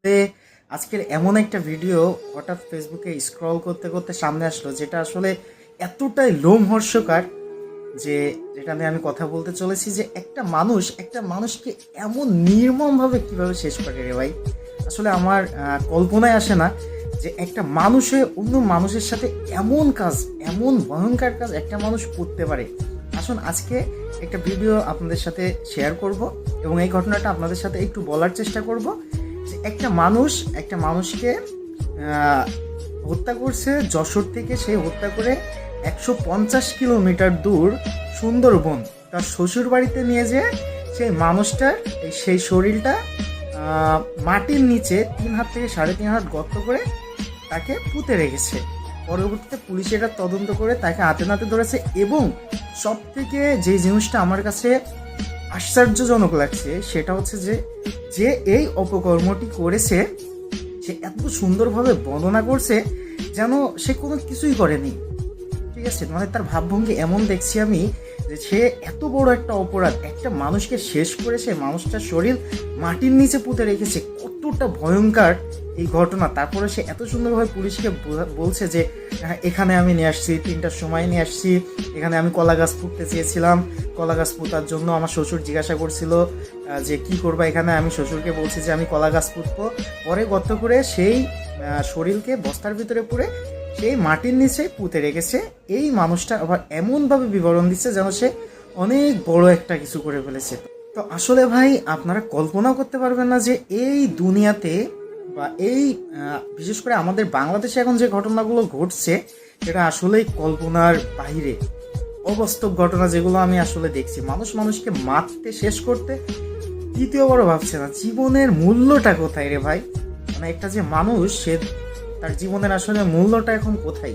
তে আজকের এমন একটা ভিডিও হঠাৎ ফেসবুকে স্ক্রল করতে করতে সামনে আসলো, যেটা আসলে এতটাই লোমহর্ষকার যে যেটা নিয়ে আমি কথা বলতে চলেছি। যে একটা মানুষকে এমন নির্মমভাবে কিভাবে শেষ করে রে ভাই। আসলে আমার কল্পনায় আসে না যে একটা মানুষে অন্য মানুষের সাথে এমন কাজ, এমন ভয়ঙ্কর কাজ একটা মানুষ করতে পারে। আসুন আজকে একটা ভিডিও আপনাদের সাথে শেয়ার করব এবং এই ঘটনাটা আপনাদের সাথে একটু বলার চেষ্টা করব যে একটা মানুষকে হত্যা করছে। যশোর থেকে সে হত্যা করে 150 কিলোমিটার দূর সুন্দরবন তার শ্বশুর বাড়িতে নিয়ে যেয়ে সেই শরীরটা মাটির নিচে 3 হাত থেকে 3.5 হাত গর্ত করে তাকে পুঁতে রেখেছে। পরবর্তীতে পুলিশ এটা তদন্ত করে তাকে হাতে নাতে ধরেছে। এবং সব থেকে যে জিনিসটা আমার কাছে আশ্চর্যজনক লাগছে সেটা হচ্ছে যে যে এই অপকর্মটি করেছে সে এত সুন্দরভাবে বর্ণনা করছে যেন সে কোনো কিছুই করেনি। ঠিক আছে, মানে তার ভাবভঙ্গি এমন দেখছি আমি যে সে এত বড় একটা অপরাধ, একটা মানুষকে শেষ করে সে মানুষটার শরীর মাটির নিচে পুঁতে রেখেছে। কতটা ভয়ঙ্কর এই ঘটনা। তারপরে সে এত সুন্দরভাবে পুলিশকে বলছে যে এখানে আমি নিয়ে আসছি, 3টার সময় নিয়ে আসছি, এখানে আমি কলা গাছ পুঁততে চেয়েছিলাম, কলা গাছ পোঁতার জন্য আমার শ্বশুর জিজ্ঞাসা করছিল যে কি করবা এখানে। আমি শ্বশুরকে বলছি যে আমি কলা গাছ পুঁতবো। পরে গর্ত করে সেই শরীরকে বস্তার ভিতরে পুরে সেই মাটির নিচে পুঁতে রেখেছে। এই মানুষটা আবার এমনভাবে বিবরণ দিচ্ছে যেন সে অনেক বড় একটা কিছু করে ফেলেছে। তো আসলে ভাই আপনারা কল্পনাও করতে পারবেন না যে এই দুনিয়াতে বা এই বিশেষ করে আমাদের বাংলাদেশে এখন যে ঘটনাগুলো ঘটছে সেটা আসলেই কল্পনার বাইরে। অবাস্তব ঘটনা যেগুলো আমি আসলে দেখছি, মানুষকে মারতে শেষ করতে দ্বিতীয়বারও ভাবছে না জীবনের মূল্যটা কোথায় রে ভাই। মানে একটা যে মানুষ, সে তার জীবনের আসলে মূল্যটা এখন কোথায়।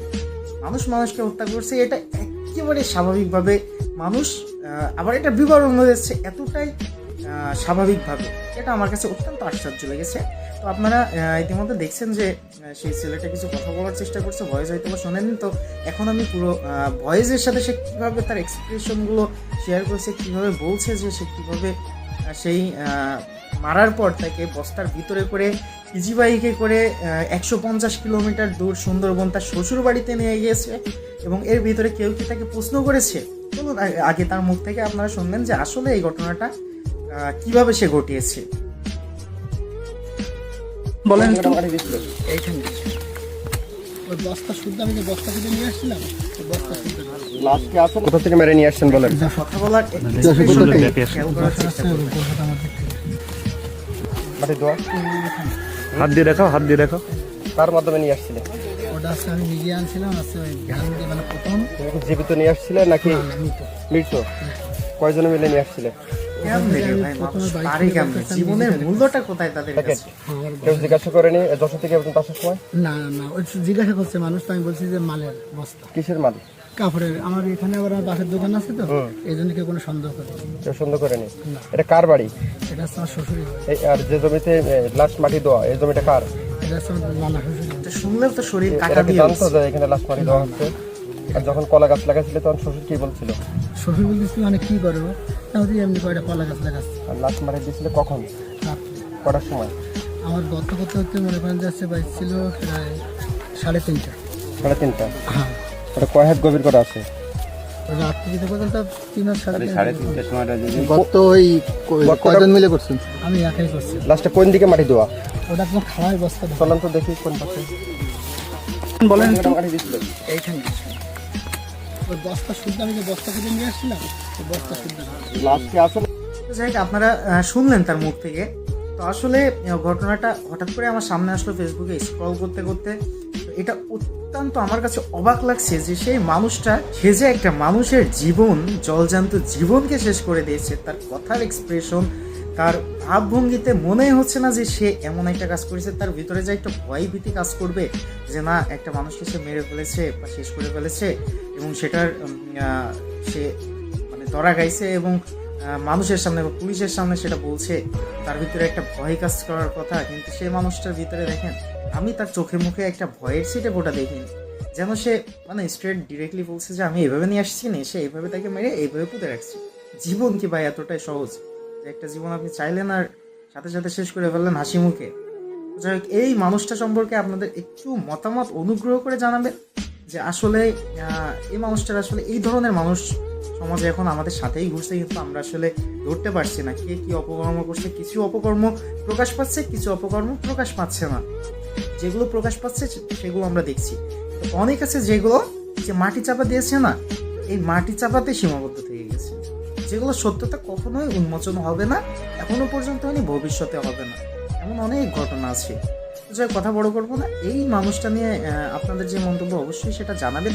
মানুষকে হত্যা করছে এটা একেবারে স্বাভাবিকভাবে মানুষ আবার এটা বিবরণ হয়েছে এতটাই স্বাভাবিকভাবে, এটা আমার কাছে অত্যন্ত আশ্চর্য লেগেছে। তো আপনারা ইতিমধ্যে দেখছেন যে সেই ছেলেটা কিছু কথা বলার চেষ্টা করছে, ভয়েস হয়তো বা শোনেননি। তো এখন আমি পুরো ভয়েসের সাথে সে কীভাবে তার এক্সপ্রেশনগুলো শেয়ার করছে, কীভাবে বলছে যে সে কীভাবে সেই মারার পর তাকে বস্তার ভিতরে করে ইজি বাইকে করে 150 কিলোমিটার দূর সুন্দরবন তার শ্বশুর বাড়িতে নিয়ে গিয়েছে। এবং এর ভিতরে কেউ কি তাকে প্রশ্ন করেছে? চলুন আগে তার মুখ থেকে আপনারা শুনবেন যে আসলে এই ঘটনাটা কিভাবে সে ঘটিয়েছে। বলেন তো। এইখানে ওই বস্তা শুদ্ধ আমি যে বস্তা থেকে নিয়ে আসছিলাম, ওই বস্তা শুদ্ধ লাস্টে আসেন কোথা থেকে মেরে নিয়ে আসছেন বলেন। কথা বলার খেয়াল করার চেষ্টা করবেন। মাটি দোয়া হাত দিয়ে দেখাও, হাত দিয়ে দেখাও। কার মাধ্যমে নিয়ে আসছিলেন? ওটা আজকে আমি নিজে আনছিলাম, আজকে ওই ভ্যান দিয়ে মানে প্রথম তুমি কি জীবিত নিয়ে আসছিলেন নাকি মৃত? কয়জনে মিলে নিয়ে আসছিলেন? কেমনে রে ভাই, মানুষ পারে কেমনে? জীবনের মূল্যটা কোথায় তাদের দেখেন, কাছে? কেউ জিজ্ঞাসা করেনি যশোর থেকে এবং আসার সময় না না ওই জিজ্ঞাসা করছে মানুষ, তো আমি বলছি যে মালের বস্তা, কিসের মাল? কাপড়ের। আমার এখানে আবার আমার বাসের দোকান আছে, তো এই জন্য কেউ কোনো সন্দেহ করে। কেউ সন্দেহ করেনি। এটা কার বাড়ি? এটা হচ্ছে আমার শ্বশুরই হয়। আর যে জমিতে লাস্ট মাটি দেওয়া, এই জমিটা কার? এটা হচ্ছে আমার নানা শ্বশুর। এটা শুনলেও তো শরীর কাটা এরা কি দিয়ে জানতো যে এখানে লাস্ট মাটি দেওয়া হচ্ছে? আর যখন কলা গাছ লাগাইছিল তখন শ্বশুর কি বলছিল? শ্বশুর বলতেছি মানে কি করবো, তাহলে এমনি কয়টা কলা গাছ লাগাচ্ছে। আর লাস্ট মাটি দিয়েছিল কখন, রাত্রে কটার সময়? আমার গত করতে করতে মনে করেন যাচ্ছে বাইক ছিল প্রায় 3:30। 3:30। হ্যাঁ, ওটা কয় হাত গভীর করে আছে? রাত্রি যেতে পর্যন্ত 3 আর 3:30 সময়টা গত ওই কয়জন মিলে করছেন? আমি একাই করছি। লাস্টে কোন দিকে মাটি দেওয়া? ওটা একদম খাওয়াই বস্তা দেওয়া। চলেন তো দেখি কোন পাশে বলেন তো। মাটি দিয়েছিল। এইখানে ওই বস্তা শুদ্ধ আমি যে বস্তা থেকে নিয়ে আসছিলাম, ওই বস্তা শুদ্ধ লাস্টে আসলে যাই হোক, আপনারা শুনলেন তার মুখ থেকে। তো আসলে ঘটনাটা হঠাৎ করে আমার সামনে আসলো ফেসবুকে স্ক্রল করতে করতে। তো এটা অত্যন্ত আমার কাছে অবাক লাগছে যে সেই মানুষটা, সে যে একটা মানুষের জীবন, জলজান্ত জীবনকে শেষ করে দিয়েছে। তার কথার এক্সপ্রেশন, তার ভাবভঙ্গিতে মনেই হচ্ছে না যে সে এমন একটা কাজ করেছে। তার ভিতরে যে একটা ভয় ভীতি কাজ করবে যে না, একটা মানুষকে সে মেরে ফেলেছে বা শেষ করে ফেলেছে এবং সেটার সে মানে ধরা গাইছে এবং মানুষের সামনে বা পুলিশের সামনে সেটা বলছে। তার ভিতরে একটা ভয় কাজ করার কথা, কিন্তু সেই মানুষটার ভিতরে দেখেন আমি তার চোখে মুখে একটা ভয়ের সিটে গোটা দেখিনি। যেন সে মানে স্ট্রেট ডিরেক্টলি বলছে যে আমি এভাবে নিয়ে আসছি না, সে এইভাবে তাকে মেরে এইভাবে পুঁতে রাখছি। জীবন কি ভাই এতটাই সহজ যে একটা জীবন আপনি চাইলেন আর সাথে সাথে শেষ করে ফেললেন হাসি মুখে? যাই হোক, এই মানুষটা সম্পর্কে আপনাদের একটু মতামত অনুগ্রহ করে জানাবেন যে আসলে এই মানুষটার আসলে এই ধরনের মানুষ সমাজে এখন আমাদের সাথেই ঘুরছে, কিন্তু আমরা আসলে ধরতে পারছি না কে কি অপকর্ম করছে। কিছু অপকর্ম প্রকাশ পাচ্ছে, কিছু অপকর্ম প্রকাশ পাচ্ছে না। যেগুলো প্রকাশ পাচ্ছে সেগুলো আমরা দেখছি। তো অনেক আছে যেগুলো যে মাটি চাপা দিয়েছে না, এই মাটি চাপাতে সীমাবদ্ধ থেকে গেছে, যেগুলো সত্যতা কখনোই উন্মোচন হবে না, এখনো পর্যন্ত হয়নি, ভবিষ্যতে হবে না। এমন অনেক ঘটনা আছে। তো যাই হোক, কথা বড় করবো না, এই মানুষটা নিয়ে আপনাদের যে মন্তব্য অবশ্যই সেটা জানাবেন।